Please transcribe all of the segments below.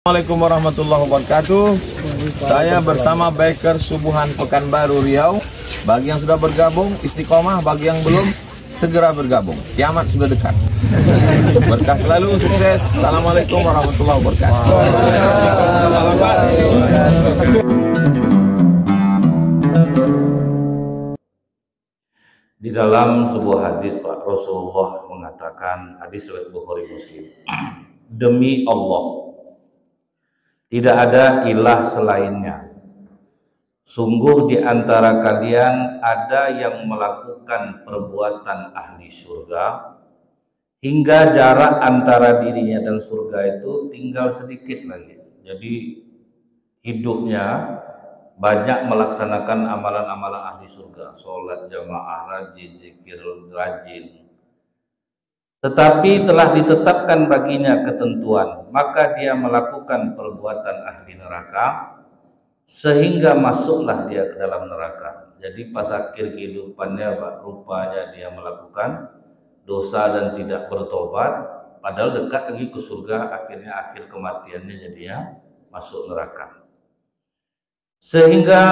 Assalamualaikum warahmatullahi wabarakatuh. Saya bersama Biker Subuhan Pekanbaru Riau. Bagi yang sudah bergabung istiqomah, bagi yang belum segera bergabung. Kiamat sudah dekat. Berkah selalu, sukses. Assalamualaikum warahmatullahi wabarakatuh. Di dalam sebuah hadis Pak Rasulullah mengatakan, hadis riwayat Bukhari Muslim, demi Allah tidak ada ilah selainnya. Sungguh di antara kalian ada yang melakukan perbuatan ahli surga hingga jarak antara dirinya dan surga itu tinggal sedikit lagi. Jadi hidupnya banyak melaksanakan amalan-amalan ahli surga, sholat jamaah, rajin, zikir, rajin. Tetapi telah ditetapkan baginya ketentuan, maka dia melakukan perbuatan ahli neraka sehingga masuklah dia ke dalam neraka. Jadi pas akhir kehidupannya Pak, rupanya dia melakukan dosa dan tidak bertobat, padahal dekat lagi ke surga, akhirnya akhir kematiannya jadinya masuk neraka. Sehingga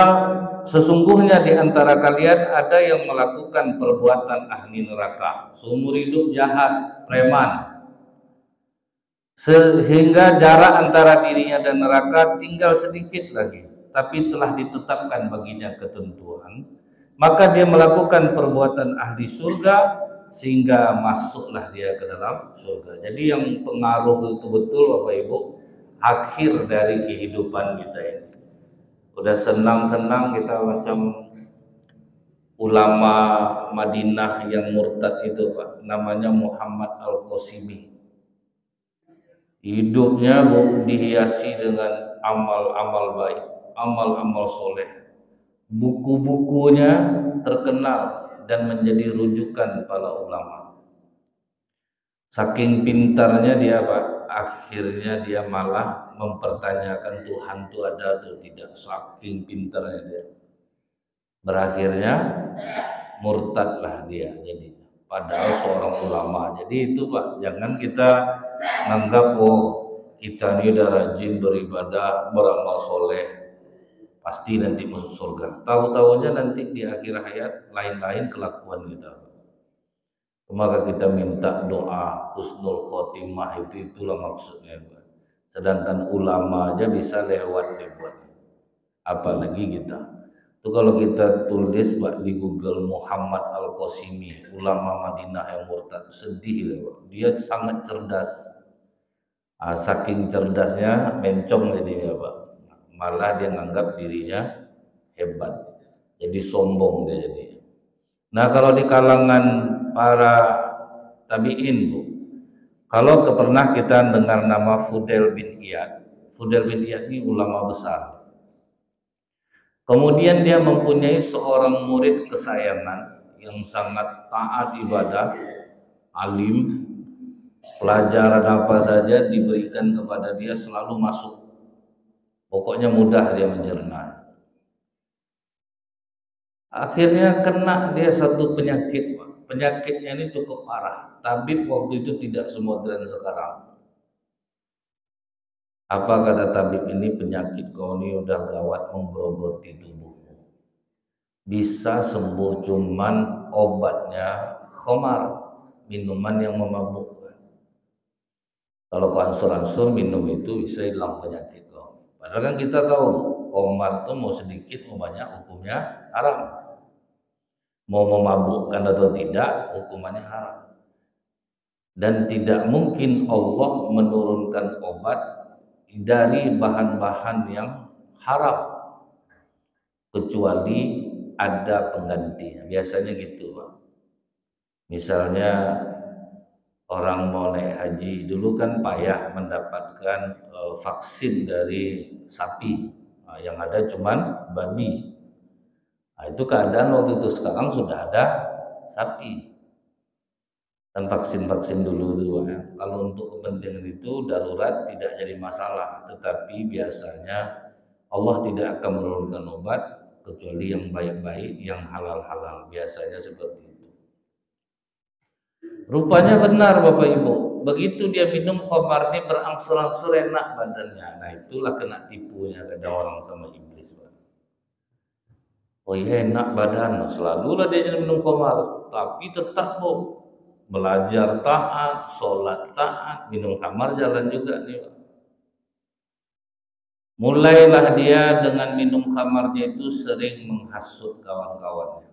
sesungguhnya di antara kalian ada yang melakukan perbuatan ahli neraka, seumur hidup jahat, preman, sehingga jarak antara dirinya dan neraka tinggal sedikit lagi, tapi telah ditetapkan baginya ketentuan, maka dia melakukan perbuatan ahli surga sehingga masuklah dia ke dalam surga. Jadi yang pengaruh itu betul Bapak Ibu, akhir dari kehidupan kita ini. Udah senang-senang kita macam ulama Madinah yang murtad itu Pak, namanya Muhammad Al-Qasimi. Hidupnya dihiasi dengan amal-amal baik, amal-amal soleh. Buku-bukunya terkenal dan menjadi rujukan para ulama. Saking pintarnya dia Pak, akhirnya dia malah mempertanyakan Tuhan itu ada atau tidak. Saking pintarnya dia, berakhirnya murtadlah dia jadi, padahal seorang ulama. Jadi itu Pak, jangan kita menganggap oh kita ini udah rajin beribadah, beramal soleh, pasti nanti masuk surga. Tahu-tahunya nanti di akhir hayat lain-lain kelakuan kita. Maka kita minta doa husnul khotimah, itulah maksudnya. Sedangkan ulama aja bisa lewat dibuat, apalagi kita. Itu kalau kita tulis Pak di Google Muhammad Al-Qasimi, ulama Madinah yang murtad, sedih Pak. Dia sangat cerdas. Saking cerdasnya mencong jadinya Pak. Malah dia nganggap dirinya hebat. Jadi sombong dia jadi. Nah, kalau di kalangan para tabi'in Bu, kalau pernah kita dengar nama Fudail bin Iyad. Fudail bin Iyad ini ulama besar. Kemudian dia mempunyai seorang murid kesayangan yang sangat taat ibadah, alim, pelajaran apa saja diberikan kepada dia selalu masuk. Pokoknya mudah dia mencerna. Akhirnya kena dia satu penyakit, Pak. Penyakitnya ini cukup parah. Tabib waktu itu tidak semodern sekarang. Apa kata tabib ini, penyakit kau ini udah gawat menggerogoti tubuhmu. Bisa sembuh cuman obatnya khamar, minuman yang memabukkan. Kalau kau ansur-ansur minum itu bisa hilang penyakit kau. Padahal kan kita tahu khamar itu mau sedikit mau banyak hukumnya haram. Mau memabukkan atau tidak hukumannya haram. Dan tidak mungkin Allah menurunkan obat dari bahan-bahan yang haram kecuali ada penggantinya. Biasanya gitu Pak. Misalnya orang mau naik haji, dulu kan payah mendapatkan vaksin dari sapi. Nah, yang ada cuman babi. Nah, itu keadaan waktu itu. Sekarang sudah ada sapi dan vaksin-vaksin dulu itu ya. Kalau untuk kepentingan itu darurat tidak jadi masalah, tetapi biasanya Allah tidak akan menurunkan obat kecuali yang baik-baik, yang halal-halal, biasanya seperti itu. Rupanya benar Bapak Ibu, begitu dia minum khamar ini berangsur-angsur enak badannya. Nah itulah kena tipunya kadang orang sama iblis. Oh iya enak badan, selalulah dia jadi minum khamar, tapi tetap belajar taat, sholat taat, minum khamar jalan juga nih. Mulailah dia dengan minum khamarnya itu sering menghasut kawan-kawannya.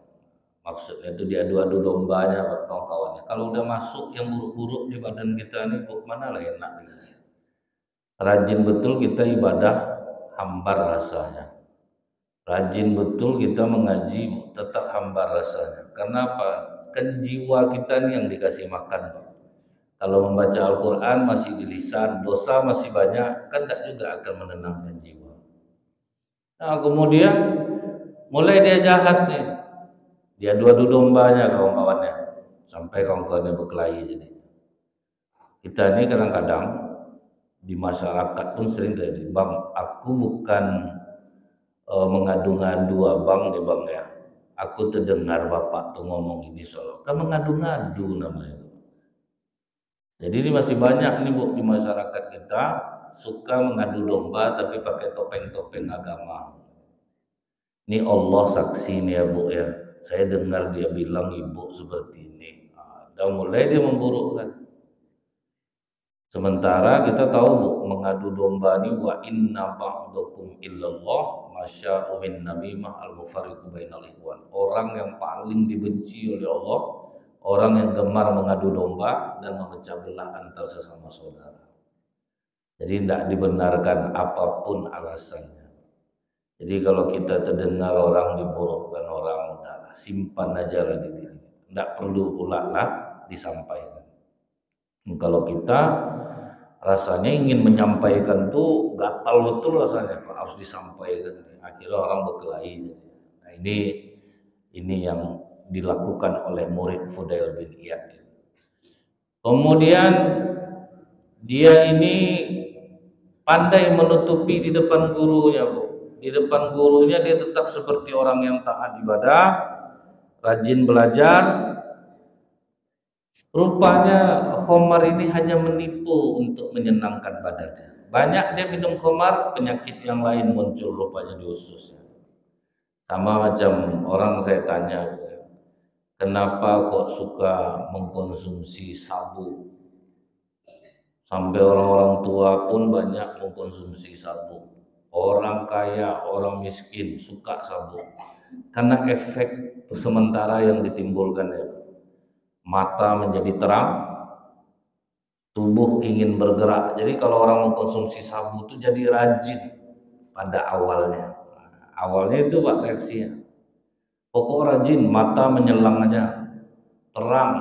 Maksudnya itu dia adu-adu dombanya kawan-kawannya. Kalau udah masuk yang buruk-buruk di badan kita ini, mana lah enak nih. Rajin betul kita ibadah, hambar rasanya. Rajin betul kita mengaji, tetap hambar rasanya. Kenapa? Kan jiwa kita ini yang dikasih makan. Kalau membaca Al-Quran masih di lisan, dosa masih banyak, kan tidak juga akan menenangkan jiwa. Nah kemudian mulai dia jahat nih. Dia adu-adu dombanya kawan-kawannya, sampai kawan-kawannya berkelahi. Jadi kita ini kadang-kadang di masyarakat pun sering terjadi, bang, aku bukan mengadu-ngadu abang nih bang ya. Aku terdengar bapak tuh ngomong ini soal, kan mengadu-ngadu namanya. Jadi ini masih banyak nih Bu di masyarakat kita suka mengadu domba tapi pakai topeng-topeng agama. Ini Allah saksi nih ya Bu ya. Saya dengar dia bilang ibu seperti ini. Dan mulai dia memburukkan. Sementara kita tahu Bu, mengadu domba ini wa inna ba'dakum illallah masya'u min namimah al-mufariqu bainal ikhwan. Orang yang paling dibenci oleh Allah, orang yang gemar mengadu domba dan memecah belah antar sesama saudara. Jadi tidak dibenarkan apapun alasannya. Jadi kalau kita terdengar orang diburukkan orang, udahlah simpan aja lah di diri. Tidak perlu pula lah disampaikan. Kalau kita rasanya ingin menyampaikan tuh gatal betul rasanya, harus disampaikan. Akhirnya orang berkelahi. Nah ini yang dilakukan oleh murid Fudail bin Iyad. Kemudian dia ini pandai menutupi di depan gurunya Bu. Di depan gurunya dia tetap seperti orang yang taat ibadah, rajin belajar. Rupanya khamar ini hanya menipu untuk menyenangkan badannya. Banyak dia minum khamar, penyakit yang lain muncul rupanya di ususnya. Sama macam orang saya tanya, kenapa kok suka mengkonsumsi sabu? Sampai orang-orang tua pun banyak mengkonsumsi sabu. Orang kaya, orang miskin suka sabu. Karena efek sementara yang ditimbulkan ya. Mata menjadi terang, tubuh ingin bergerak. Jadi kalau orang mengkonsumsi sabu itu jadi rajin pada awalnya. Awalnya itu Pak reaksinya. Pokok rajin, mata menyelang aja, terang.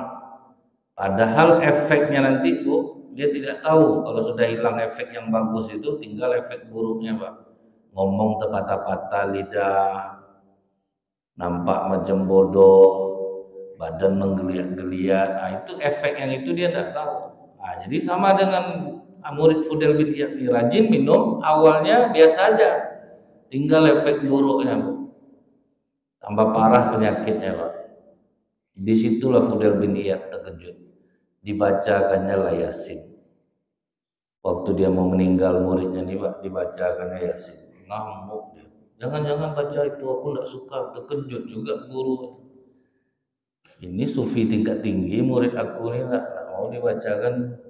Padahal efeknya nanti Bu, dia tidak tahu. Kalau sudah hilang efek yang bagus itu, tinggal efek buruknya Pak. Ngomong terpatah-patah lidah, nampak macam bodoh, badan menggeliat-geliat. Nah itu efek yang itu dia tidak tahu. Nah, jadi sama dengan murid Fudail bin Iyad, rajin minum, awalnya biasa aja, tinggal efek buruknya Bu. Tambah parah penyakitnya Pak. Disitulah Fudail bin Iyad terkejut. Dibacakannya lah Yasin. Waktu dia mau meninggal muridnya nih Pak, dibacakannya Yasin. Ngamuk dia. Jangan-jangan baca itu, aku tidak suka. Terkejut juga guru. Ini sufi tingkat tinggi, murid aku ini tidak mau dibacakan.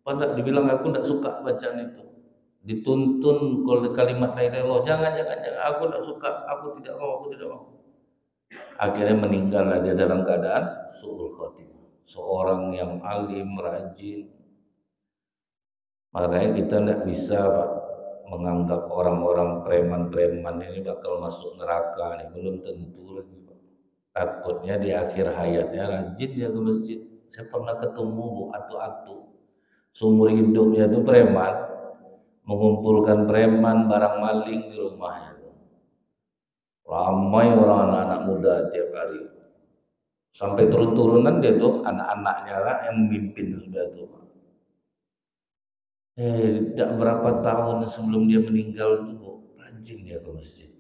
Pada dibilang aku tidak suka bacaan itu. Dituntun kalau kalimat la ilaha illallah, jangan, aku tidak suka, aku tidak mau. Akhirnya meninggal dia dalam keadaan su'ul khotimah. Seorang yang alim, rajin. Makanya kita tidak bisa Pak, menganggap orang-orang preman-preman ini bakal masuk neraka nih, belum tentu lagi Pak. Takutnya di akhir hayatnya rajin dia ke masjid. Saya pernah ketemu Bu atu-atu, seumur hidupnya itu preman, mengumpulkan preman barang maling di rumahnya. Ramai orang anak-anak muda tiap hari, sampai turun-turunan dia tuh anak-anaknya lah yang memimpin sudah tuh. Tidak berapa tahun sebelum dia meninggal tuh rajin dia ke masjid,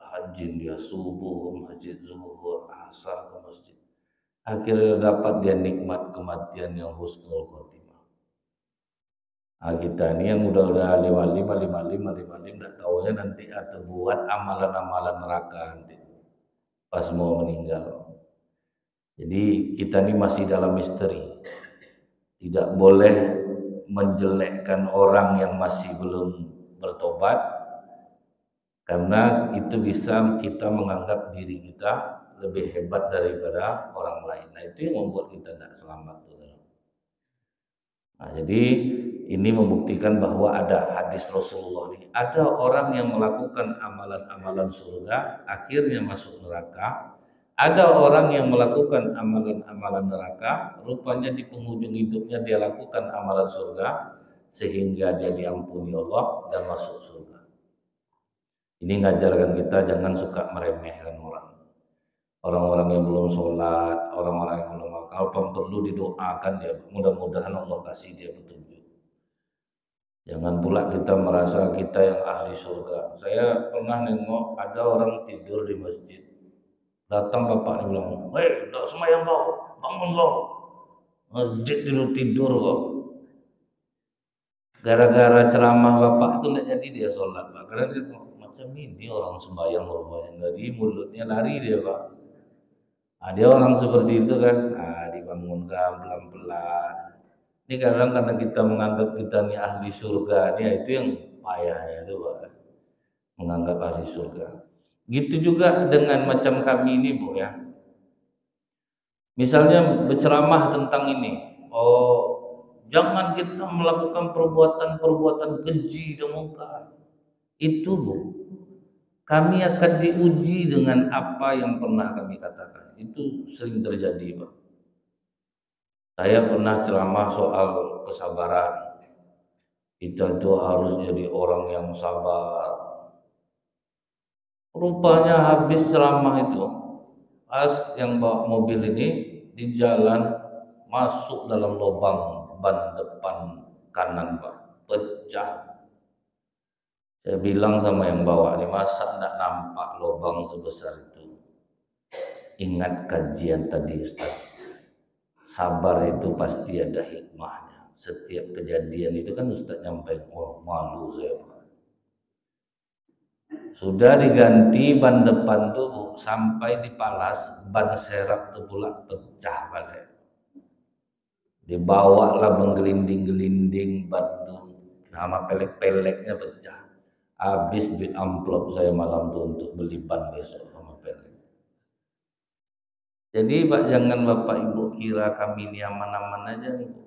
rajin dia subuh ke masjid, zuhur, asar ke masjid. akhirnya dapat dia nikmat kematian yang husnul khotimah. Nah, kita ini yang udah 55 nggak taunya nanti atau buat amalan-amalan neraka nanti pas mau meninggal. Jadi kita ini masih dalam misteri. Tidak boleh menjelekkan orang yang masih belum bertobat, karena itu bisa kita menganggap diri kita lebih hebat daripada orang lain. Nah, itu yang membuat kita tidak selamat. Nah, jadi ini membuktikan bahwa ada hadis Rasulullah ini. Ada orang yang melakukan amalan-amalan surga, akhirnya masuk neraka. Ada orang yang melakukan amalan-amalan neraka, rupanya di penghujung hidupnya dia lakukan amalan surga, sehingga dia diampuni Allah dan masuk surga. Ini ngajarkan kita jangan suka meremehkan orang. Orang-orang yang belum sholat, orang-orang yang belum kalau perlu didoakan dia, mudah-mudahan Allah kasih dia petunjuk. Jangan pula kita merasa kita yang ahli surga. Saya pernah nengok ada orang tidur di masjid. Datang bapaknya bilang, "Hei, tak semayang kau, bangun kau. Masjid tidur kau." Gara-gara ceramah bapak itu tidak jadi dia sholat, Pak. Karena dia macam ini orang sembahyang rupanya, dari mulutnya lari dia, Pak. Nah, dia orang seperti itu kan, dibangunkan pelan-pelan. Ini kadang karena kita menganggap kita ini ahli surga, itu yang payahnya itu, Pak. Menganggap ahli surga. Gitu juga dengan macam kami ini, Bu, ya. Misalnya berceramah tentang ini, jangan kita melakukan perbuatan-perbuatan keji dan mungkar. Itu, Bu, kami akan diuji dengan apa yang pernah kami katakan. Itu sering terjadi, Pak. Saya pernah ceramah soal kesabaran. Kita itu harus jadi orang yang sabar. Rupanya habis ceramah itu, pas yang bawa mobil ini di jalan masuk dalam lubang ban depan kanan, Pak, pecah. Saya bilang sama yang bawa ini, masa enggak nampak lubang sebesar itu? Ingat kajian tadi, Ustaz. Sabar itu pasti ada hikmahnya. Setiap kejadian itu kan Ustaz nyampaikan, malu saya, Pak. Sudah diganti ban depan tuh, Bu, sampai di Palas ban serap tuh pula pecah balik. Dibawalah menggelinding-gelinding ban tuh, sama pelek-peleknya pecah. Habis duit amplop saya malam tuh untuk beli ban besok sama pelek. Jadi, Pak, jangan Bapak Ibu kira kami ini aman-aman aja nih, Bu.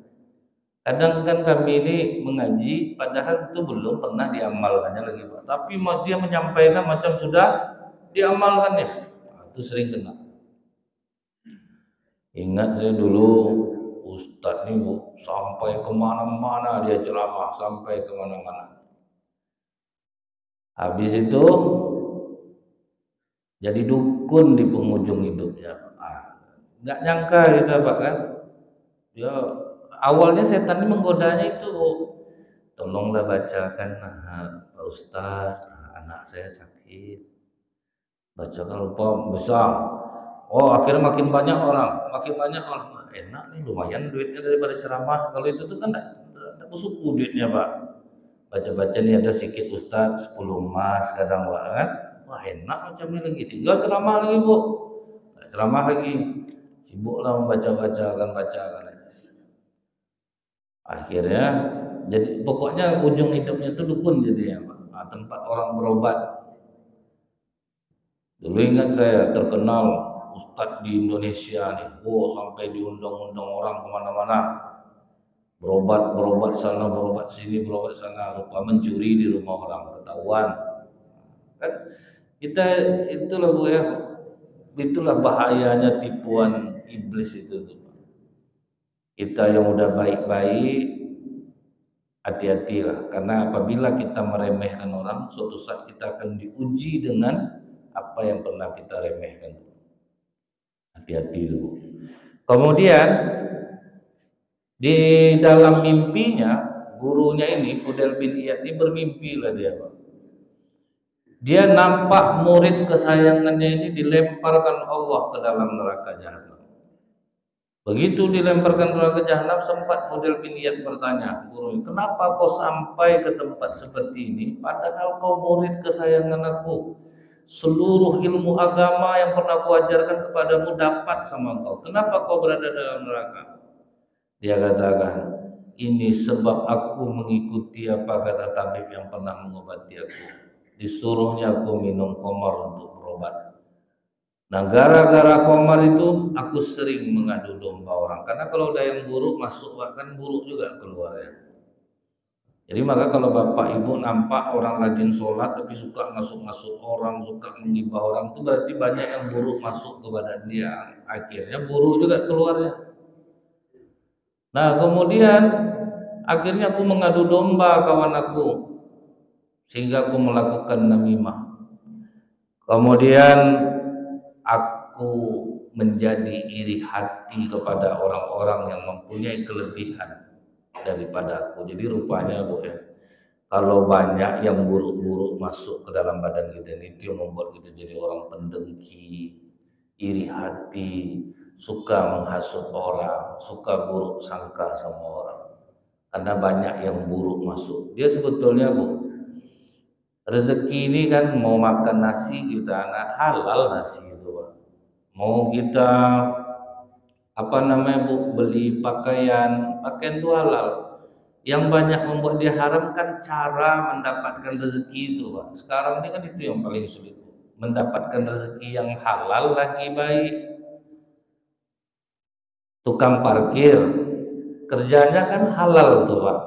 Kadang kan kami ini mengaji, padahal itu belum pernah diamalkannya lagi, Pak. Tapi dia menyampaikan macam sudah diamalkannya. Nah, itu sering kena. Ingat saya dulu Ustadz nih, Bu, sampai kemana-mana dia ceramah, sampai kemana-mana. Habis itu jadi dukun di penghujung hidupnya. Nggak nyangka kita, Pak, kan? Ya, awalnya setan ini menggodanya itu, tolonglah bacakan, Pak Ustadz, anak saya sakit, bacakan lupa besar. Akhirnya makin banyak orang. Enak nih, lumayan duitnya daripada ceramah. Kalau itu tuh kan tidak bersuku duitnya, Pak. Baca-baca nih ada sedikit Ustadz, 10 emas kadang, Pak, kan? Wah, enak macam ini lagi. Tinggal ceramah lagi, Bu. Ceramah lagi. Sibuklah membaca-bacakan. Akhirnya jadi pokoknya ujung hidupnya itu dukun jadi, ya, Pak. Tempat orang berobat. Dulu ingat saya terkenal Ustadz di Indonesia nih, sampai diundang-undang orang kemana-mana, berobat sana, berobat sini, berobat sana, rupa mencuri di rumah orang, ketahuan. Kan kita itulah, Bu, ya, itulah bahayanya tipuan iblis itu tuh. Kita yang udah baik-baik, hati-hatilah, karena apabila kita meremehkan orang, suatu saat kita akan diuji dengan apa yang pernah kita remehkan. Hati-hati dulu. Kemudian di dalam mimpinya, gurunya ini Fudail bin Iyad ini bermimpi lah dia, Pak. Dia nampak murid kesayangannya ini dilemparkan Allah ke dalam neraka jahanam. Begitu dilemparkan neraka jahanam, sempat Fudail bin Iyad bertanya, guru, kenapa kau sampai ke tempat seperti ini? Padahal kau murid kesayangan aku. Seluruh ilmu agama yang pernah aku ajarkan kepadamu dapat sama kau. Kenapa kau berada dalam neraka? Dia katakan, ini sebab aku mengikuti apa kata tabib yang pernah mengobati aku. Disuruhnya aku minum khamar untuk berobat. Nah, gara-gara khamar itu aku sering mengadu domba orang. Karena kalau udah yang buruk masuk, bahkan buruk juga keluarnya. Jadi maka kalau bapak ibu nampak orang rajin sholat tapi suka masuk-masuk orang, suka menggibah orang, itu berarti banyak yang buruk masuk ke badan dia. Akhirnya buruk juga keluarnya. Nah, kemudian akhirnya aku mengadu domba kawan aku, sehingga aku melakukan namimah. Kemudian aku menjadi iri hati kepada orang-orang yang mempunyai kelebihan daripada aku. Jadi rupanya Bu ya, kalau banyak yang buruk-buruk masuk ke dalam badan kita ini, itu yang membuat kita jadi orang pendengki, iri hati, suka menghasut orang, suka buruk sangka sama orang. Karena banyak yang buruk masuk. Dia sebetulnya Bu, rezeki ini kan mau makan nasi kita, nah halal nasi itu Pak. Mau kita apa namanya Bu, beli pakaian itu halal. Yang banyak membuat dia haram kan cara mendapatkan rezeki itu Pak. Sekarang ini kan itu yang paling sulit, mendapatkan rezeki yang halal lagi baik. Tukang parkir kerjanya kan halal tuh Pak,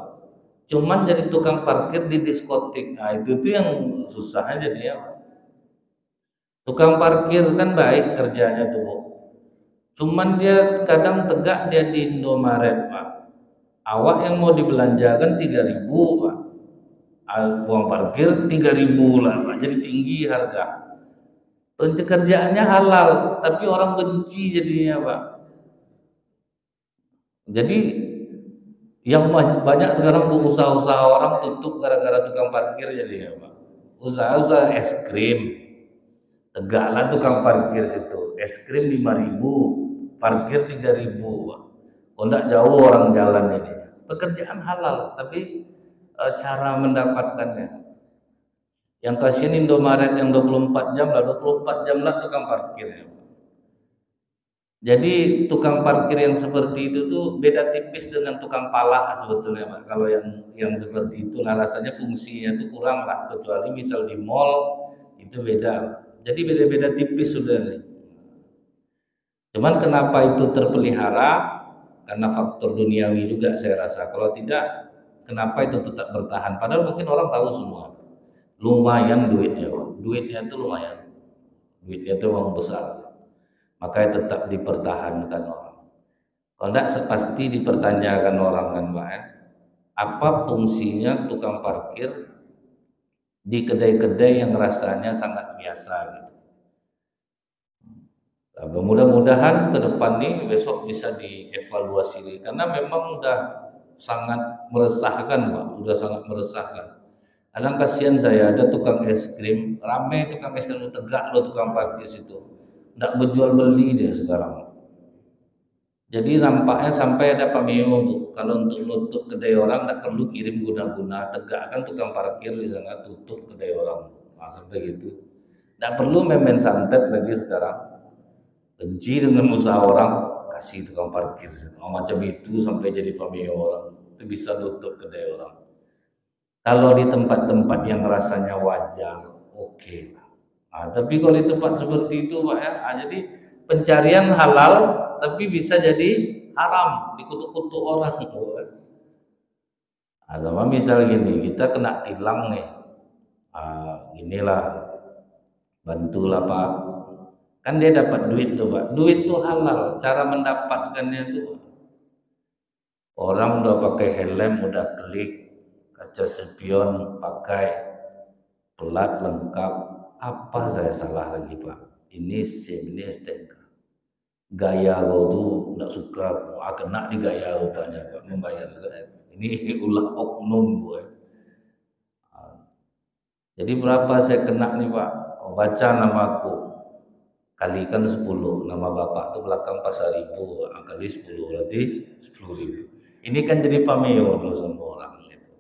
cuman jadi tukang parkir di diskotik. Nah itu tuh yang susah aja dia Pak. Tukang parkir kan baik kerjanya tuh Bu, cuman dia kadang tegak dia di Indomaret Pak. Awak yang mau dibelanjakan 3.000 Pak, uang parkir 3.000 lah Pak, jadi tinggi harga. Kerjaannya halal tapi orang benci jadinya Pak. Jadi yang banyak sekarang Bu, usaha-usaha orang tutup gara-gara tukang parkir jadinya Pak. Usaha-usaha es krim, tegaklah tukang parkir situ, es krim 5.000, parkir 3.000 Pak. Oh enggak jauh orang jalan ini. Pekerjaan halal tapi cara mendapatkannya. Yang kasihan Indomaret yang 24 jam lah, 24 jam lah tukang parkirnya. Jadi tukang parkir yang seperti itu tuh beda tipis dengan tukang palak sebetulnya Pak. Kalau yang seperti itu nah rasanya fungsinya itu kurang lah, kecuali misal di mall itu beda. Jadi beda-beda tipis sudah nih. Cuman kenapa itu terpelihara? Karena faktor duniawi juga saya rasa. Kalau tidak, kenapa itu tetap bertahan? Padahal mungkin orang tahu semua. Lumayan duitnya Pak. Duitnya itu lumayan. Duitnya itu memang besar. Makanya tetap dipertahankan orang. Kalau tidak pasti dipertanyakan orang kan Pak ya. Apa fungsinya tukang parkir di kedai-kedai yang rasanya sangat biasa gitu. Nah, mudah-mudahan ke depan nih besok bisa dievaluasi nih, karena memang udah sangat meresahkan Pak, udah sangat meresahkan. Kadang kasihan saya ada tukang es krim, rame tukang es krim tegak loh tukang parkir situ. Nggak berjual beli dia sekarang. Jadi nampaknya sampai ada pameo Bu, kalau untuk nutup kedai orang nggak perlu kirim guna-guna, tegak kan tukang parkir di sana tutup kedai orang. Nah, sampai gitu. Nggak perlu memen santet lagi sekarang. Benci dengan usaha orang, kasih tukang parkir. Macam itu sampai jadi pameo orang. Itu bisa nutup kedai orang. Kalau di tempat-tempat yang rasanya wajar, oke lah. Nah, tapi kalau di tempat seperti itu Pak ya, jadi pencarian halal tapi bisa jadi haram, dikutuk-kutuk orang. Atau misal gini, kita kena tilang nih, inilah bantulah Pak, kan dia dapat duit tuh Pak, duit tuh halal, cara mendapatkannya tuh orang udah pakai helm, udah klik, kaca spion pakai, pelat lengkap, apa saya salah lagi Pak? Ini SIM, ini STNK. Gaya kau tuh nggak suka, kena di gaya rupanya Pak, membayar. Ini ulah oknum Bu. Jadi berapa saya kena nih Pak? Kau baca nama aku, kalikan 10, nama bapak tuh belakang Pasaribu, kali 10 berarti 10.000. Ini kan jadi pameo dulu sama orang itu.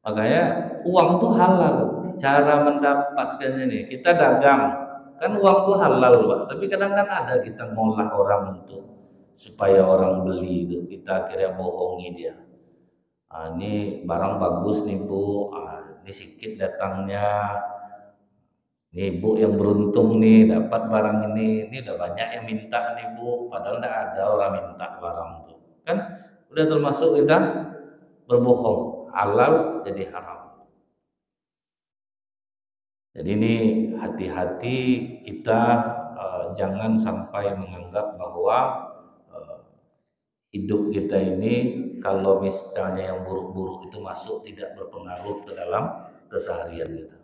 Makanya uang tuh halal. Cara mendapatkannya nih, kita dagang, kan uang tuh halal Pak. Tapi kadang kan ada kita ngolah orang untuk supaya orang beli itu, kita akhirnya bohongi dia. Ini barang bagus nih Bu, ini sedikit datangnya. Nih Bu yang beruntung nih dapat barang ini udah banyak yang minta nih Bu, padahal enggak ada orang minta barang tuh. Kan udah termasuk kita berbohong, halal jadi haram. Jadi ini hati-hati kita jangan sampai menganggap bahwa hidup kita ini kalau misalnya yang buruk-buruk itu masuk tidak berpengaruh ke dalam keseharian kita.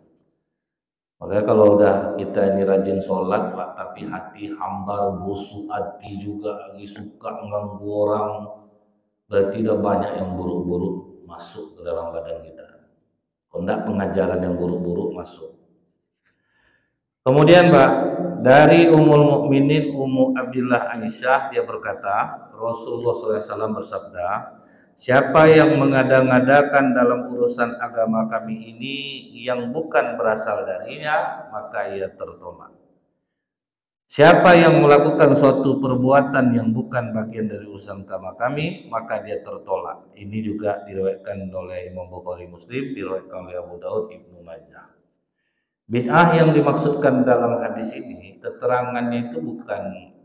Makanya kalau udah kita ini rajin sholat Pak, tapi hati hambar, busuk hati juga, lagi suka mengganggu orang, berarti udah banyak yang buruk-buruk masuk ke dalam badan kita. Kalau enggak pengajaran yang buruk-buruk masuk. Kemudian Pak, dari Ummul Mukminin Ummu Abdillah Aisyah, dia berkata, Rasulullah SAW bersabda, siapa yang mengada-ngadakan dalam urusan agama kami ini yang bukan berasal darinya, maka ia tertolak. Siapa yang melakukan suatu perbuatan yang bukan bagian dari urusan agama kami, maka dia tertolak. Ini juga diriwayatkan oleh Imam Bukhari Muslim, diriwayatkan oleh Abu Daud, Ibnu Majah. Bid'ah yang dimaksudkan dalam hadis ini, keterangannya itu bukan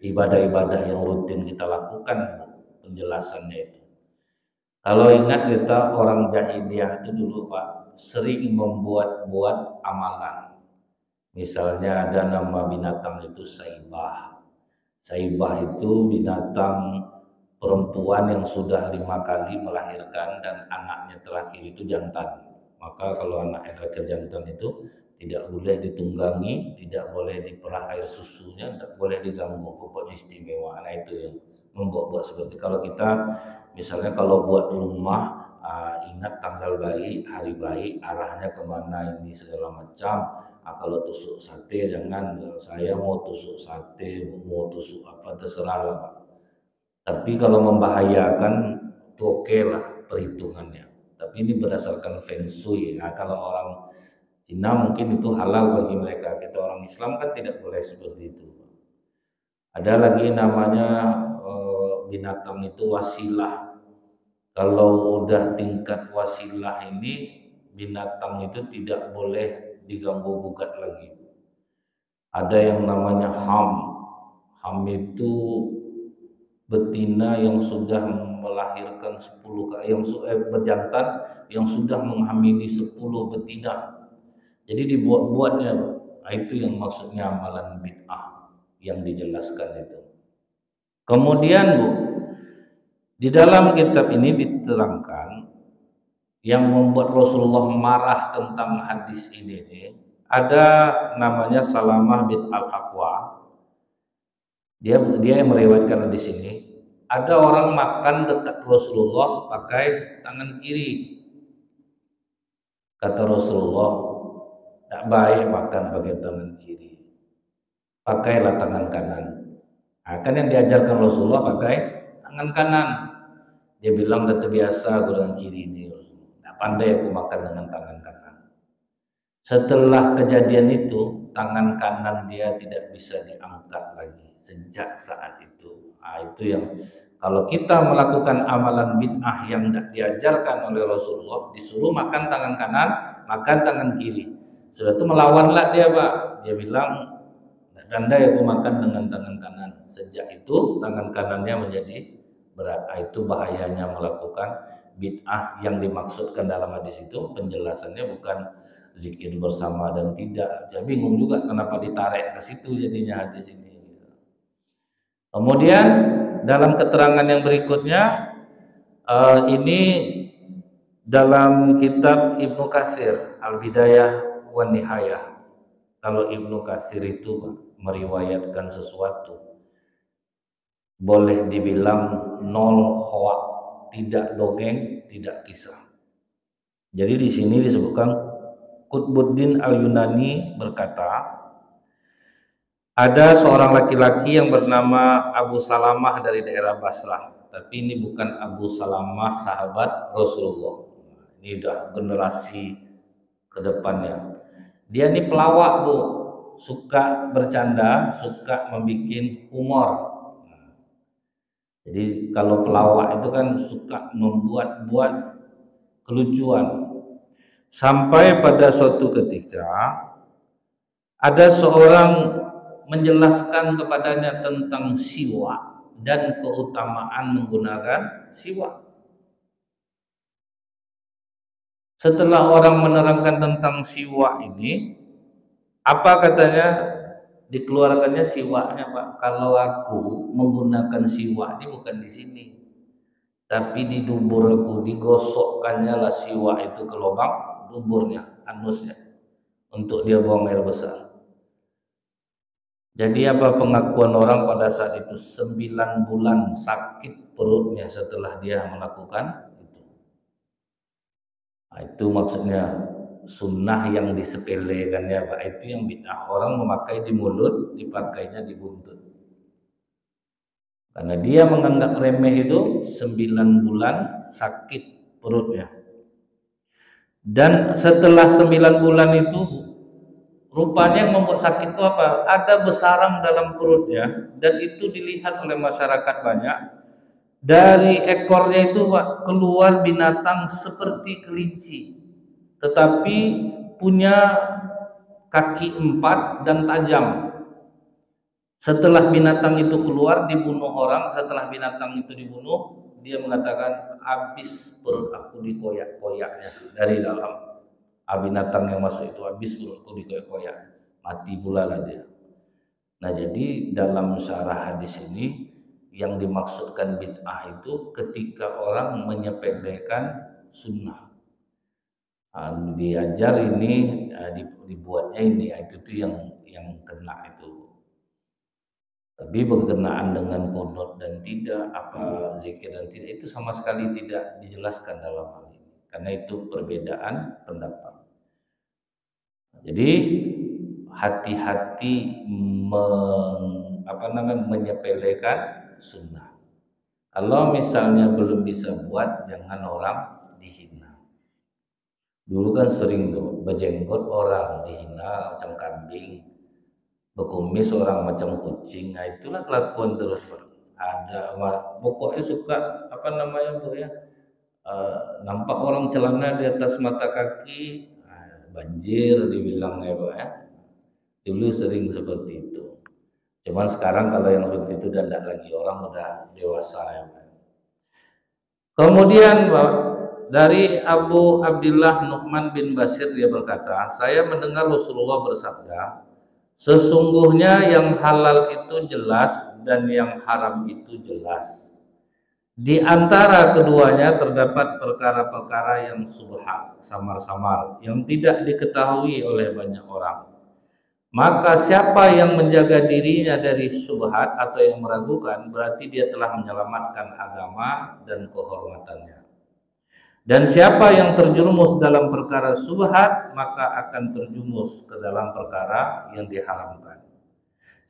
ibadah-ibadah yang rutin kita lakukan, penjelasannya itu. Kalau ingat kita orang jahiliyah itu dulu Pak, sering membuat-buat amalan. Misalnya ada nama binatang itu saibah. Saibah itu binatang perempuan yang sudah 5 kali melahirkan dan anaknya terakhir itu jantan. Maka kalau anak terakhir jantan itu tidak boleh ditunggangi, tidak boleh diperah air susunya, tidak boleh diganggu, pokoknya istimewa. Nah itu yang membuat-buat seperti kalau kita misalnya kalau buat rumah, ingat tanggal bayi, hari bayi, arahnya kemana ini segala macam. Kalau tusuk sate jangan, saya mau tusuk sate, mau tusuk apa terserah lah Pak. Tapi kalau membahayakan itu oke lah perhitungannya. Tapi ini berdasarkan feng shui. Nah, kalau orang Cina mungkin itu halal bagi mereka. Kita orang Islam kan tidak boleh seperti itu. Ada lagi namanya binatang itu wasilah. Kalau udah tingkat wasilah ini binatang itu tidak boleh diganggu gugat lagi. Ada yang namanya ham. Ham itu betina yang sudah melahirkan 10 yang berjantan yang sudah menghamili 10 betina. Jadi dibuat-buatnya, Pak. Itu yang maksudnya amalan bid'ah yang dijelaskan itu. Kemudian Bu, di dalam kitab ini diterangkan yang membuat Rasulullah marah tentang hadis ini ada namanya Salamah bin Al-Aqwa. Dia yang meriwayatkan di sini. Ada orang makan dekat Rasulullah pakai tangan kiri. Kata Rasulullah, tak baik makan pakai tangan kiri. Pakailah tangan kanan. Nah, kan yang diajarkan Rasulullah pakai tangan kanan. Dia bilang udah terbiasa aku dengan kiri ini. Nah, pandai aku makan dengan tangan kanan. Setelah kejadian itu, tangan kanan dia tidak bisa diangkat lagi sejak saat itu. Nah, itu yang kalau kita melakukan amalan bid'ah yang tidak diajarkan oleh Rasulullah, disuruh makan tangan kanan, makan tangan kiri. Sudah itu melawanlah dia Pak. Dia bilang, pandai aku makan dengan tangan kanan. Sejak itu tangan kanannya menjadi berat. Nah, itu bahayanya melakukan bid'ah yang dimaksudkan dalam hadis itu. Penjelasannya bukan zikir bersama dan tidak. Saya bingung juga kenapa ditarik ke situ jadinya hadis ini. Kemudian dalam keterangan yang berikutnya ini dalam kitab Ibnu Katsir Al-Bidayah wan Nihayah. Kalau Ibnu Katsir itu meriwayatkan sesuatu boleh dibilang nol hoak, tidak dongeng, tidak kisah. Jadi di sini disebutkan Qutbuddin Al-Yunani berkata, Ada seorang laki-laki yang bernama Abu Salamah dari daerah Basrah, tapi ini bukan Abu Salamah sahabat Rasulullah. Ini udah generasi ke depannya. Dia ini pelawak, Bu. Suka bercanda, suka membuat humor. Jadi kalau pelawak itu kan suka membuat-buat kelucuan. Sampai pada suatu ketika ada seorang menjelaskan kepadanya tentang siwak dan keutamaan menggunakan siwak. Setelah orang menerangkan tentang siwak ini, apa katanya? Dikeluarkannya siwaknya, Pak. Kalau aku menggunakan siwak ini bukan di sini, tapi di dubur aku, digosokkannya lah siwak itu ke lubang duburnya, anusnya, untuk dia buang air besar. Jadi apa pengakuan orang pada saat itu? 9 bulan sakit perutnya setelah dia melakukan itu. Nah, itu maksudnya sunnah yang disepelekan ya Pak. Itu yang bid'ah. Orang memakai di mulut, dipakainya di buntut. Karena dia menganggap remeh itu 9 bulan sakit perutnya. Dan setelah 9 bulan itu, rupanya yang membuat sakit itu apa? Ada besaram dalam perutnya, dan itu dilihat oleh masyarakat banyak. Dari ekornya itu Pak, keluar binatang seperti kelinci, tetapi punya kaki 4 dan tajam. Setelah binatang itu keluar, dibunuh orang. Setelah binatang itu dibunuh, dia mengatakan, habis perut aku dikoyak-koyaknya dari dalam. Binatang yang masuk itu habis perutku dikoyak-koyak, mati pula lah dia. Nah, jadi dalam syarah hadis ini yang dimaksudkan bid'ah itu ketika orang menyepelekan sunnah. Diajar ini, dibuatnya ini, itu tuh yang kena itu. Tapi berkenaan dengan kunut dan tidak, apa zikir dan tidak, itu sama sekali tidak dijelaskan dalam hal ini, karena itu perbedaan pendapat. Jadi hati-hati menyepelekan sunnah. Kalau misalnya belum bisa buat, jangan orang dihina. Dulu kan sering tuh berjenggot orang dihina macam kambing, berkumis orang macam kucing. Nah, itulah kelakuan terus ada. Pokoknya suka Bu ya, nampak orang celana di atas mata kaki, banjir dibilang ya Pak ya. Dulu sering seperti itu. Cuman sekarang kalau yang seperti itu udah tidak lagi, orang udah dewasa ya Pak. Kemudian Pak, dari Abu Abdullah Nu'man bin Bashir, dia berkata, saya mendengar Rasulullah bersabda, sesungguhnya yang halal itu jelas dan yang haram itu jelas. Di antara keduanya terdapat perkara-perkara yang subhat, samar-samar, yang tidak diketahui oleh banyak orang. Maka siapa yang menjaga dirinya dari subhat atau yang meragukan, berarti dia telah menyelamatkan agama dan kehormatannya. Dan siapa yang terjerumus dalam perkara subhat, maka akan terjerumus ke dalam perkara yang diharamkan.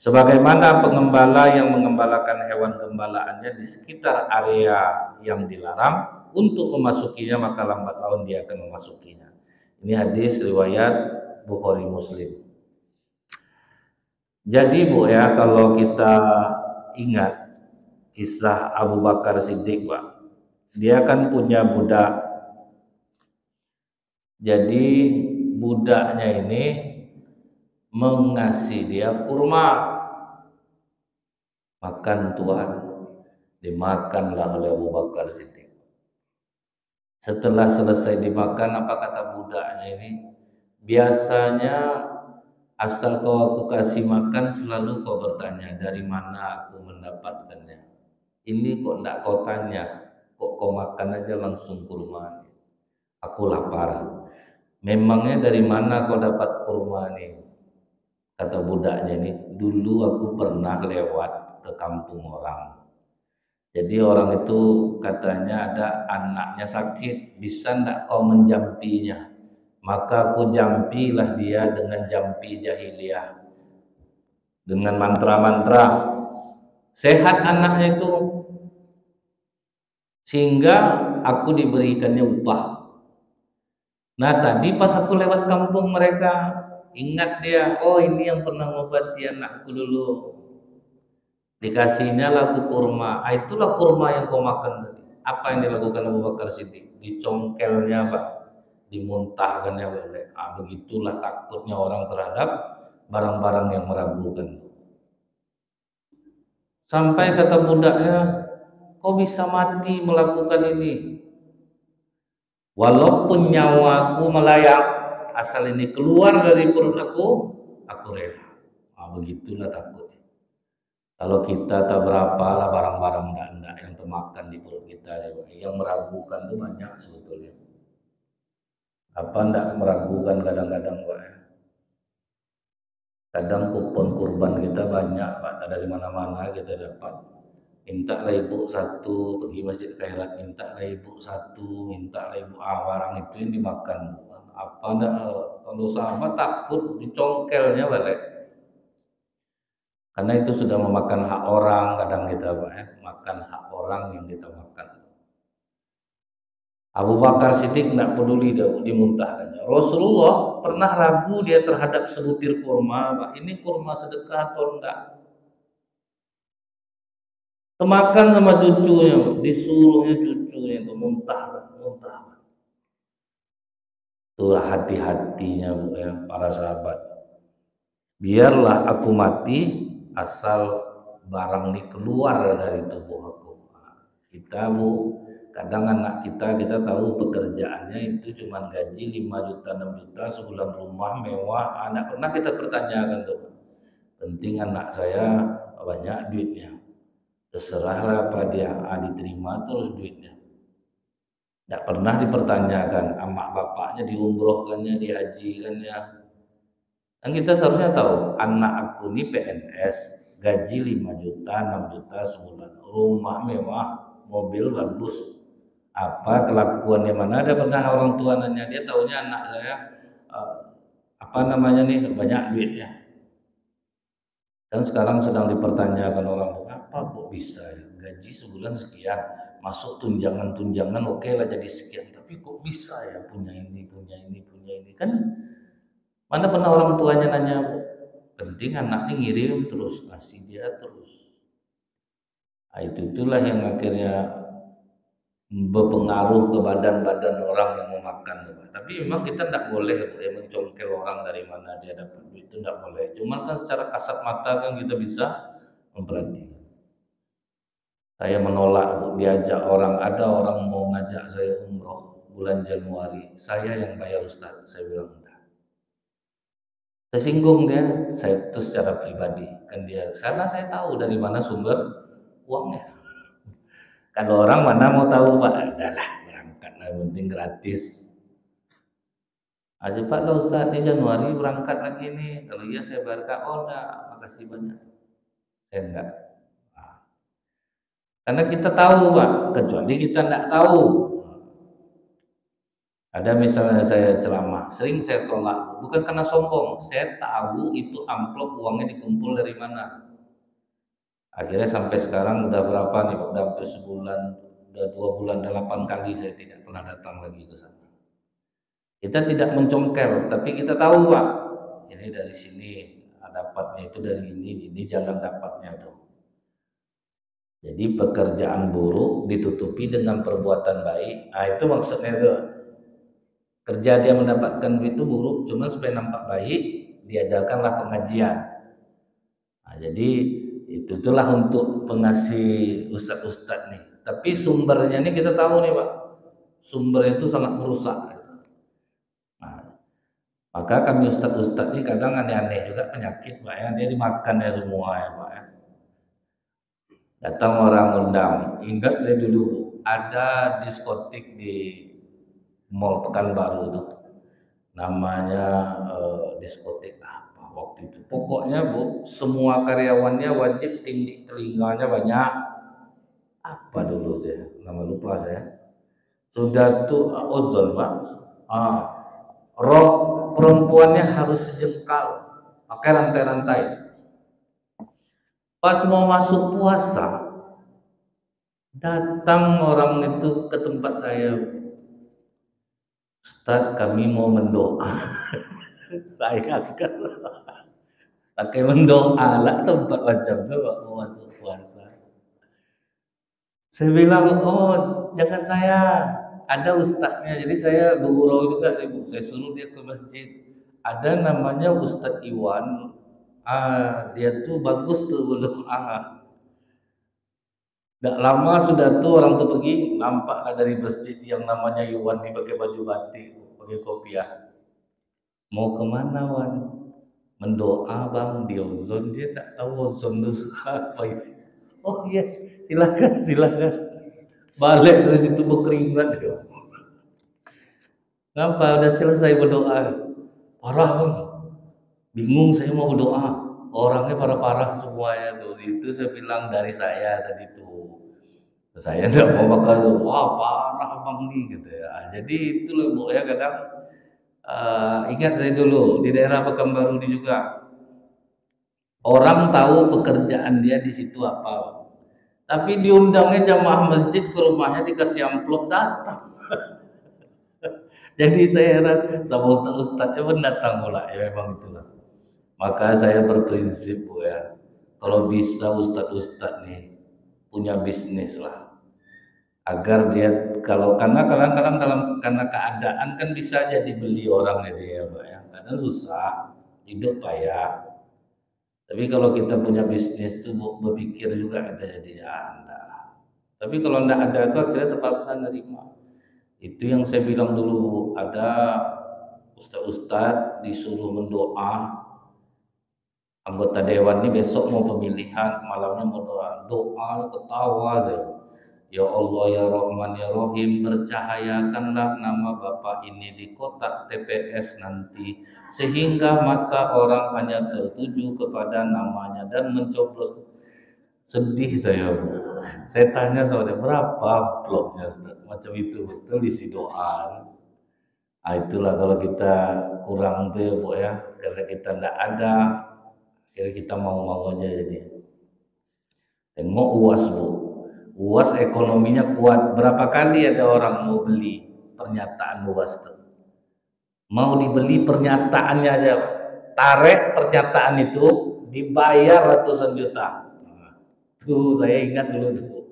Sebagaimana pengembala yang mengembalakan hewan gembalaannya di sekitar area yang dilarang, untuk memasukinya maka lambat laun dia akan memasukinya. Ini hadis riwayat Bukhari Muslim. Jadi Bu ya, kalau kita ingat kisah Abu Bakar Siddiq Pak, dia kan punya budak. Jadi budaknya ini mengasih dia kurma. Makan Tuhan, dimakanlah oleh Abu Bakar Siddiq. Setelah selesai dimakan, apa kata budaknya ini? Biasanya asal kau aku kasih makan, selalu kau bertanya, dari mana aku mendapatkannya. Ini kok tidak kau tanya, kok kau makan aja langsung kurma. Aku lapar. Memangnya dari mana kau dapat kurma ini? Kata budaknya ini, dulu aku pernah lewat ke kampung orang. Jadi orang itu katanya ada anaknya sakit, bisa ndak kau menjampinya? Maka aku jampilah dia dengan jampi jahiliyah. dengan mantra-mantra. Sehat anaknya itu, sehingga aku diberikannya upah. Nah tadi pas aku lewat kampung mereka, ingat dia, oh ini yang pernah ngobati anakku dulu. Dikasihnya lagu kurma. Itulah kurma yang kau makan tadi. Apa yang dilakukan Abu Bakar Siddiq? Dicongkelnya Pak, dimuntahkannya oleh. Begitulah takutnya orang terhadap barang-barang yang meragukan. Sampai kata budaknya, kau bisa mati melakukan ini. Walaupun nyawaku melayang, asal ini keluar dari perut aku rela. Begitulah takut. Kalau kita tak berapa lah barang-barang enggak yang termakan di perut kita, yang meragukan itu banyak sebetulnya. Apa enggak meragukan kadang-kadang Pak? Kadang kupon kurban kita banyak Pak, dari mana-mana kita dapat. Minta lah ibu satu, pergi masjid khairat, minta lah ibu satu, minta lah ibu barang itu yang dimakan. Apa enggak, kalau sahabat takut dicongkelnya balik. Karena itu sudah memakan hak orang, kadang kita makan hak orang yang kita makan. Abu Bakar Siddiq tidak peduli dimuntahkannya. Rasulullah pernah ragu dia terhadap sebutir kurma, Pak, ini kurma sedekah atau enggak. Temakan sama cucunya, disuruhnya cucunya itu muntah. Itulah hati-hatinya para sahabat. Biarlah aku mati asal barang ini keluar dari tubuh aku. Kita kadang anak kita tahu pekerjaannya itu cuma gaji 5 juta 6 juta sebulan, rumah mewah. Anak pernah kita pertanyakan tuh, penting anak saya banyak duitnya, terserahlah apa dia diterima terus duitnya. Tidak pernah dipertanyakan amak bapaknya diumrohkannya, dihajikannya. Dan kita seharusnya tahu anak aku ini PNS, gaji 5 juta 6 juta sebulan, rumah mewah, mobil bagus. Apa kelakuannya, mana ada pernah orang tua nanya, dia taunya anak saya banyak duitnya. Dan sekarang sedang dipertanyakan orang tua, apa kok bisa ya? Gaji sebulan sekian, masuk tunjangan oke lah jadi sekian, tapi kok bisa ya punya ini. Kan mana pernah orang tuanya nanya, penting anaknya ngirim terus, ngasih dia terus. Itulah yang akhirnya berpengaruh ke badan-badan orang yang memakan. Tapi memang kita tidak boleh mencongkel orang dari mana dia dapat duit, itu tidak boleh. Cuma kan secara kasat mata kan kita bisa memperhatikan. Saya menolak diajak orang, ada orang mau ngajak saya umroh bulan Januari, saya yang bayar Ustaz. Saya bilang enggak. Tersinggung dia, saya itu secara pribadi kan dia, karena saya tahu dari mana sumber uangnya. Kalau orang mana mau tahu Pak, adalah berangkat lah, penting gratis. Cepat lah Ustaz, ini Januari berangkat lagi nih. Kalau iya saya bayarkan. Oh enggak, makasih banyak. Saya enggak. Karena kita tahu Pak, kecuali kita enggak tahu. Ada misalnya saya ceramah, sering saya tolak, bukan karena sombong, saya tahu itu amplop uangnya dikumpul dari mana. Akhirnya sampai sekarang udah berapa nih Pak, udah hampir sebulan, udah 2 bulan 8 kali saya tidak pernah datang lagi ke sana. Kita tidak mencongkel, tapi kita tahu Pak, ini dari sini dapatnya, itu dari ini jalan dapatnya tuh. Jadi pekerjaan buruk ditutupi dengan perbuatan baik. Itu maksudnya tuh. Kerja dia mendapatkan duit itu buruk, cuma supaya nampak baik diadakanlah pengajian. Jadi itulah untuk pengasih ustadz nih. Tapi sumbernya ini kita tahu nih Pak, sumbernya itu sangat merusak. Maka kami ustadz ini kadang aneh-aneh juga penyakit Pak ya, dia dimakan ya semua ya Pak ya. Datang orang undang, ingat saya dulu ada diskotik di Mall Pekanbaru tuh, namanya diskotik apa waktu itu. Pokoknya Bu, semua karyawannya wajib tindik telinganya banyak. Apa dulu saya, nama lupa saya. Sudah tuh ozon Pak. Rok perempuannya harus sejengkal, pakai rantai-rantai. Pas mau masuk puasa, datang orang itu ke tempat saya, Ustaz kami mau mendoa. Saya kan pakai mendoa lah tempat macam itu mau masuk puasa. Saya bilang, oh jangan saya, ada ustadznya. Jadi saya bergurau juga, ibu. Saya suruh dia ke masjid. Ada namanya Ustadz Iwan. Dia tuh bagus tuh berdoa. Tidak lama sudah tuh orang tuh pergi, nampaklah dari masjid yang namanya Iwan nih pakai baju batik, pakai kopiah. Mau kemana Wan? Mendoa bang di ozon. Dia tak tahu ozon itu apa isi. Oh iya, silakan, silakan. Balik dari situ berkeringat dia. Kenapa? Udah selesai berdoa. Parah bang. Bingung saya mau berdoa. Orangnya parah-parah semuanya tuh. Itu saya bilang dari saya tadi tuh. Saya tidak mau bakal, wah parah bang nih gitu ya. Jadi itu loh bu ya kadang ingat saya dulu di daerah Pekanbaru ini juga orang tahu pekerjaan dia di situ apa. Tapi diundangnya jamaah masjid ke rumahnya dikasih amplop datang. Jadi saya heran sama ustaz-ustaznya pun datang pula ya memang itulah. Maka saya berprinsip bu ya, kalau bisa ustaz-ustaz nih punya bisnis lah, agar dia kalau karena kadang-kadang karena keadaan kan bisa aja dibeli orang dia Pak ya, kadang susah hidup payah. Tapi kalau kita punya bisnis tuh berpikir juga kita jadi enggak lah. Tapi kalau enggak ada itu akhirnya terpaksa nerima. Itu yang saya bilang dulu, ada ustaz-ustaz disuruh mendoa anggota dewan ini besok mau pemilihan, malamnya mau doa ketawa saya. Ya Allah ya Rahman ya Rahim, bercahayakanlah nama Bapak ini di kotak TPS nanti sehingga mata orang hanya tertuju kepada namanya dan mencoblos. Sedih saya bu. Saya tanya sama dia, berapa bloknya Ustaz? Macam itu betul isi doa. Itulah kalau kita kurang tuh ya bu ya, karena kita tidak ada, akhirnya kita mau-mau aja jadi. Tengok UAS bu, UAS ekonominya kuat. Berapa kali ada orang mau beli pernyataan UAS itu? Mau dibeli pernyataannya aja, tarik pernyataan itu dibayar ratusan juta. Tuh saya ingat dulu tuh,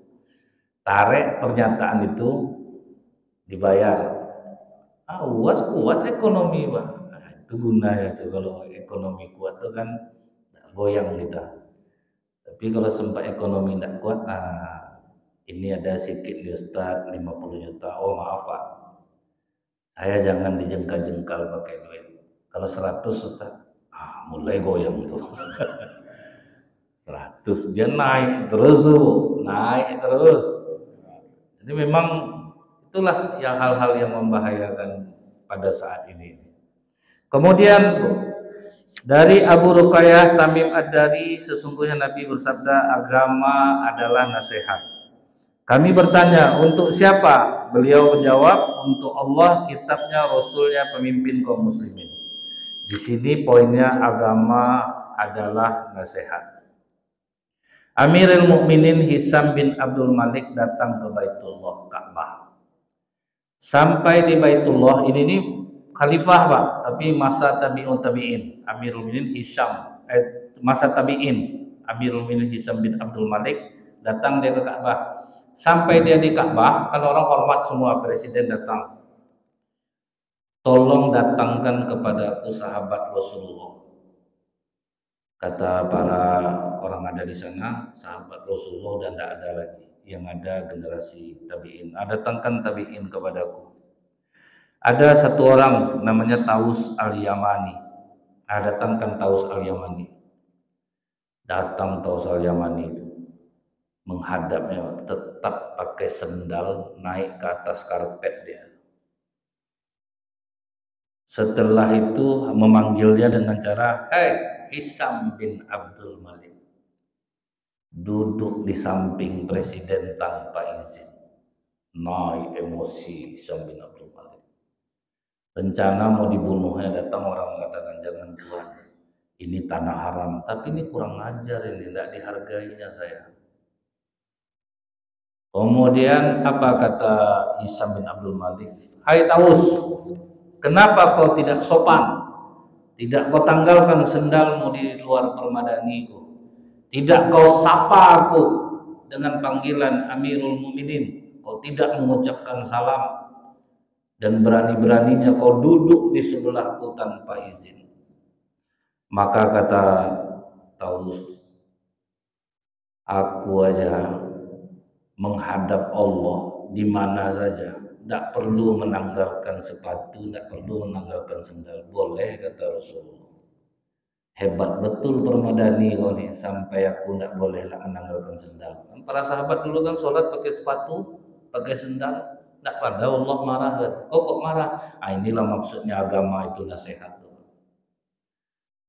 tarik pernyataan itu dibayar. UAS kuat ekonomi pak. Itu gunanya tuh kalau ekonomi kuat tuh kan goyang kita. Tapi kalau sempat ekonomi tidak kuat, ini ada sedikit nih Ustaz 50 juta. Oh maaf Pak, saya jangan dijengkal-jengkal pakai duit. Kalau 100 Ustaz, mulai goyang tuh. 100 dia naik terus tuh, naik terus. Jadi memang itulah yang hal-hal yang membahayakan pada saat ini. Kemudian dari Abu Ruqayyah Tamim Ad-Dari, sesungguhnya Nabi bersabda, agama adalah nasihat. Kami bertanya, untuk siapa? Beliau menjawab, untuk Allah, kitabnya, rasulnya, pemimpin kaum muslimin. Di sini poinnya, agama adalah nasihat. Amirul Mukminin Hisam bin Abdul Malik datang ke Baitullah Ka'bah. Sampai di Baitullah, ini nih khalifah Pak, tapi masa tabi'in. Amirul Mukminin Hisam, masa tabi'in. Amirul Mukminin Hisam bin Abdul Malik datang dia ke Ka'bah. Sampai dia di Ka'bah, kan orang hormat semua, presiden datang. Tolong datangkan kepada aku sahabat Rasulullah. Kata para orang ada di sana, sahabat Rasulullah dan tidak ada lagi. Yang ada generasi tabi'in. Datangkan tabi'in kepadaku. Ada satu orang namanya Taus Al-Yamani. Datangkan Taus Al-Yamani. Datang Taus Al-Yamani itu. Menghadapnya, tetap pakai sendal, naik ke atas karpet dia. Setelah itu memanggilnya dengan cara, "Hei Hisam bin Abdul Malik, duduk di samping presiden tanpa izin." Naik emosi Hisam bin Abdul Malik. Rencana mau dibunuhnya, datang orang mengatakan, "Jangan Tuhan, ini tanah haram, tapi ini kurang ajar, ini tidak dihargainya saya. Kemudian apa kata Hisam bin Abdul Malik? Hai Taus, kenapa kau tidak sopan? Tidak kau tanggalkan sendalmu di luar permadaniku. Tidak kau sapa aku dengan panggilan Amirul Mukminin. Kau tidak mengucapkan salam. Dan berani-beraninya kau duduk di sebelahku tanpa izin. Maka kata Taus, aku aja menghadap Allah di mana saja, tidak perlu menanggalkan sepatu, tidak perlu menanggalkan sendal. Boleh, kata Rasulullah. Hebat betul permadani kau nih, sampai aku tidak bolehlah menanggalkan sendal. Para sahabat dulu kan sholat pakai sepatu, pakai sendal. Tidak pada Allah marah kan? Oh kok marah? Inilah maksudnya agama itu nasihat.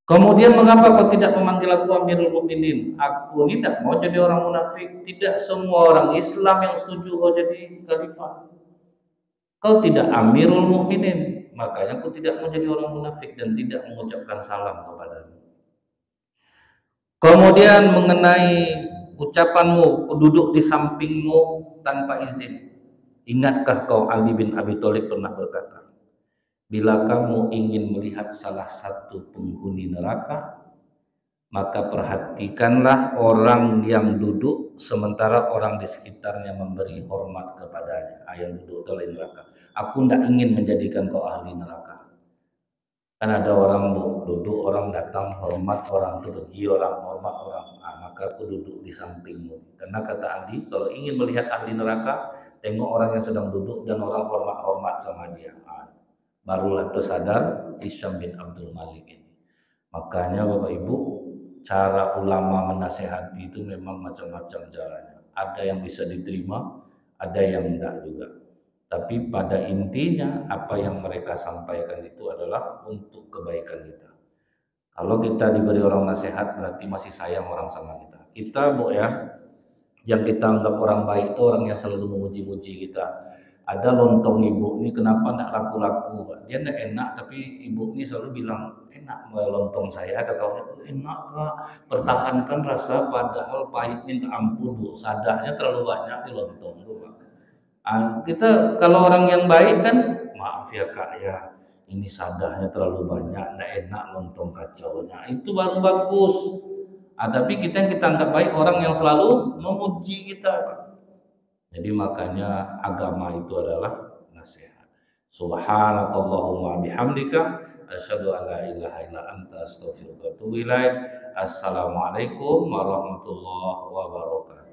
Kemudian mengapa kau tidak memanggil aku Amirul Mukminin? Aku ini tidak mau jadi orang munafik. Tidak semua orang Islam yang setuju kau jadi khalifah. Kau tidak Amirul Mukminin, makanya aku tidak mau jadi orang munafik dan tidak mengucapkan salam kepadamu. Kemudian mengenai ucapanmu, duduk di sampingmu tanpa izin. Ingatkah kau Ali bin Abi Thalib pernah berkata, bila kamu ingin melihat salah satu penghuni neraka, maka perhatikanlah orang yang duduk sementara orang di sekitarnya memberi hormat kepadanya. Yang duduk di neraka. Aku tidak ingin menjadikan kau ahli neraka. Kan ada orang duduk, orang datang hormat orang itu pergi, orang hormat orang. Maka aku duduk di sampingmu. Karena kata Ali, kalau ingin melihat ahli neraka, tengok orang yang sedang duduk dan orang hormat-hormat sama dia. Barulah tersadar Hisam bin Abdul Malik ini. Makanya Bapak Ibu, cara ulama menasehati itu memang macam-macam caranya. Ada yang bisa diterima, ada yang enggak juga. Tapi pada intinya apa yang mereka sampaikan itu adalah untuk kebaikan kita. Kalau kita diberi orang nasihat berarti masih sayang orang sama kita. Kita Bu ya, yang kita anggap orang baik itu orang yang selalu memuji-muji kita. Ada lontong ibu ini kenapa tidak laku-laku? Dia tidak enak tapi ibu ini selalu bilang enak lontong saya. Kakaknya enak Kak, pertahankan rasa padahal pahit minta ampun Bu. Sadahnya terlalu banyak di lontong Bu. Kita kalau orang yang baik kan maaf ya Kak ya, ini sadahnya terlalu banyak, tidak enak lontong kacaunya. Itu baru bagus. Tapi kita yang kita anggap baik orang yang selalu memuji kita Pak. Jadi makanya agama itu adalah nasihat. Subhanakallahumma bihamdika asyhadu an la ilaha illa anta astaghfiruka wa atubu ilaik. Assalamualaikum warahmatullahi wabarakatuh.